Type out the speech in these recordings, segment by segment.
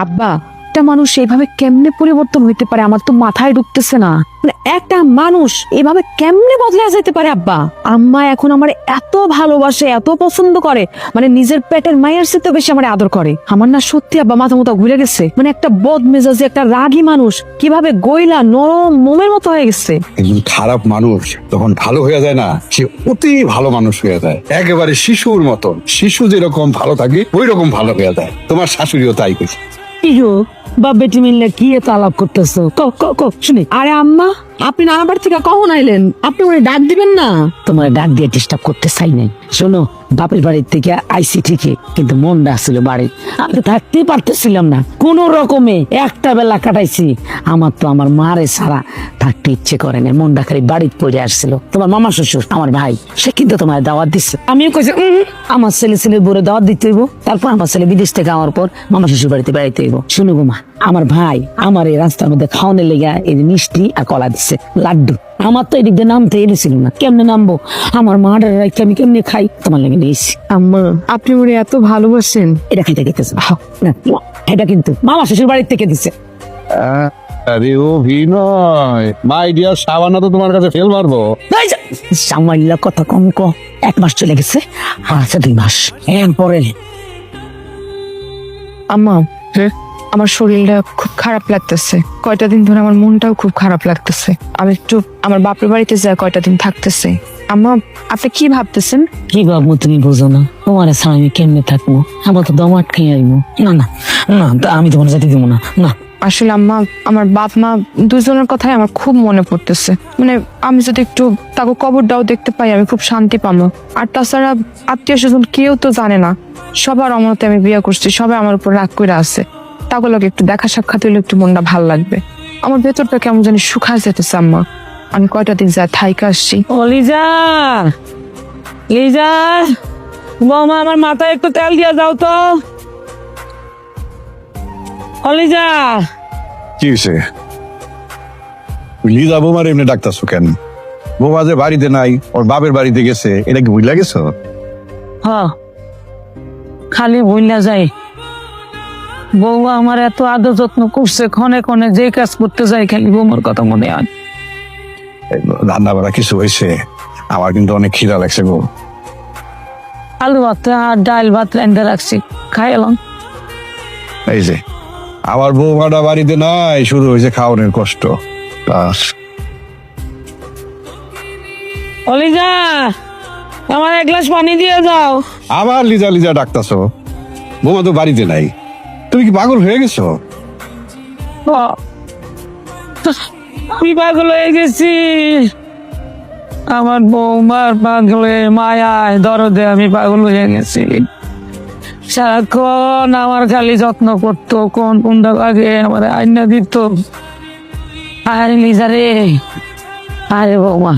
আব্বা, একটা মানুষ এইভাবে কেমনে পরিবর্তন হইতে পারে আমার তো মাথায় ঢুকতেছে না। মানে একটা মানুষ এভাবে কেমনে বদলে যেতে পারে আব্বা? আম্মা এখন আমার এত ভালোবাসে, এত পছন্দ করে, মানে নিজের পেটের মায়ের চেয়ে তো বেশি আমার আদর করে। আমার না সত্যি আব্বা মাথা মতো ঘুরে গেছে। মানে একটা বদমেজাজি, একটা রাগী মানুষ কিভাবে গইলা নরম মোমের মতো হয়ে গেছে। একজন খারাপ মানুষ যখন ভালো হয়ে যায় না, সে অতি ভালো মানুষ হয়ে যায়, একেবারে শিশুর মতন। শিশু যেরকম ভালো থাকে ওই রকম ভালো হয়ে যায়। তোমার শাশুড়িও তাই করছে। ইয়ো বাপ বেটি মিললে কি এত আলাপ করতেছো? শুনি। আরে আম্মা, আপনি নানা বাড়ি থেকে কখন আইলেন? আপনি ওরে ডাক দিবেন না? তোমার ডাক দিয়ে ডিস্টার্ব করতে চাই নাই। শোনো, বাপের বাড়ির থেকে আইসি ঠিকই, কিন্তু মনটা আসছিল বাড়ি। আমি থাকতেই পারতেছিলাম না, কোন রকমে একটা বেলা কাটাইছি। আমার তো আমার মারে ছাড়া থাকতে ইচ্ছে করে না, মনটা খালি বাড়িতে পড়ে আসছিল। তোমার মামা শ্বশুর আমার ভাই, সে কিন্তু তোমার দাওয়াত দিচ্ছে। আমিও কইছি আমার ছেলে বউরে দাওয়াত দিতে হইব, তারপর আমার ছেলে বিদেশ থেকে আমার পর মামা শ্বশুর বাড়িতে বেড়াইতে হইব। শুনো গো মা, আমার ভাই আমার এই রাস্তার মধ্যে খাওয়ানোর লেগে এই মিষ্টি আর কলা দিচ্ছে, লাড্ডু। আমার তো এদিক দিয়ে নামতে এনেছিল না, কেমনে নামবো? আমার মার রাখতে আমি কেমনে খাই? তোমার লেগে নিয়েছি। আম্মা, আপনি ওরে এত ভালোবাসেন। এটা খাইতে গেতেছে না, এটা কিন্তু মামা শ্বশুর বাড়ির থেকে দিচ্ছে। আরে অভিনয়, মাই ডিয়ার সাবানা তো তোমার কাছে ফেল মারবো। সামাইল্য কথা কম ক। 1 মাস চলে গেছে, আর আছে 2 মাস। এরপরে আম্মা, আমার শরীরটা খুব খারাপ লাগতেছে। কয়টা দিন ধরে আমার মনটাও খুব খারাপ লাগতেছে। আমি একটু আমার বাপের বাড়িতে যাই কয়টা দিন থাকতেছে। আম্মা, আপনি কি ভাবতেছেন? কি ভাববো তুমি বোঝো না? তোমার ছাড়া আমি কেমনে থাকবো? আমার তো দম আটকে আইবো। না না না, আমি তোমার যেতে দিব না। না আসলে আম্মা, আমার বাপ মা দুজনের কথাই আমার খুব মনে পড়তেছে। মানে আমি যদি একটু তাকে কবরটাও দেখতে পাই আমি খুব শান্তি পাবো। আর তাছাড়া আত্মীয় স্বজন কেউ তো জানে না, সবার অমতে আমি বিয়ে করছি, সবাই আমার উপর রাগ করে আছে। তাগুলোকে একটু দেখা সাক্ষাৎ হইলে একটু মনটা ভাল লাগবে। আমার ভেতরটা কেমন জানি শুকায় যেতেছে আম্মা। আমি কয়টা দিন যা থাইকা আসছি। ও লিজা, লিজা বৌমা, আমার মাথায় একটু তেল দিয়ে যাও তো। ও লিজা, কি হয়েছে? লিজা বৌমার এমনি ডাকতাছো কেন? বৌমা যে বাড়িতে নাই, ওর বাপের বাড়িতে গেছে, এটা কি বুঝলা গেছো? হ, খালি ভুইলা যাই। বৌমা আমার এত আদর যত্ন করছে, ক্ষণে ক্ষণে যে কাজ করতে যাই খালি বৌমার কথা মনে হয়। রান্না বাড়া কিছু হয়েছে? আমার কিন্তু অনেক খিদা লাগছে গো। আলু ভাত আর ডাল ভাত রান্না রাখছি, খাই এলাম। এই যে আমার বৌমাটা বাড়িতে নাই, শুরু হয়েছে খাওয়ানোর কষ্ট। বাস, অলিজা, আমার 1 গ্লাস পানি দিয়ে যাও। আবার লিজা লিজা ডাকতাছো? বৌমা তো বাড়িতে নাই, তুমি কি পাগল হয়ে গেছো? আমি পাগল হয়ে গেছি। আমার বৌমার পাগলে মায়ায় দরদে আমি পাগল হয়ে গেছি। সারাক্ষণ আমার খালি যত্ন করতো, কোনটা আগে আমার আইনা দিত। আরে লিজা রে, আরে বৌমা,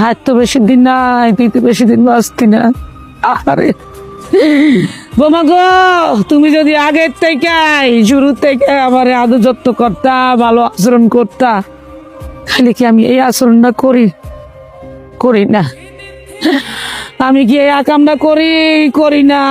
আর তো বেশি দিন নাই, তুই তো বেশি দিন বাঁচতি না। আরে বোমা গো, তুমি যদি আগের থেকে শুরু থেকে আমার আদর যত্ন করতা, ভালো আচরণ করতা, খালি কি আমি এই আচরণটা করি না? আমি কি এই আকামটা করি না?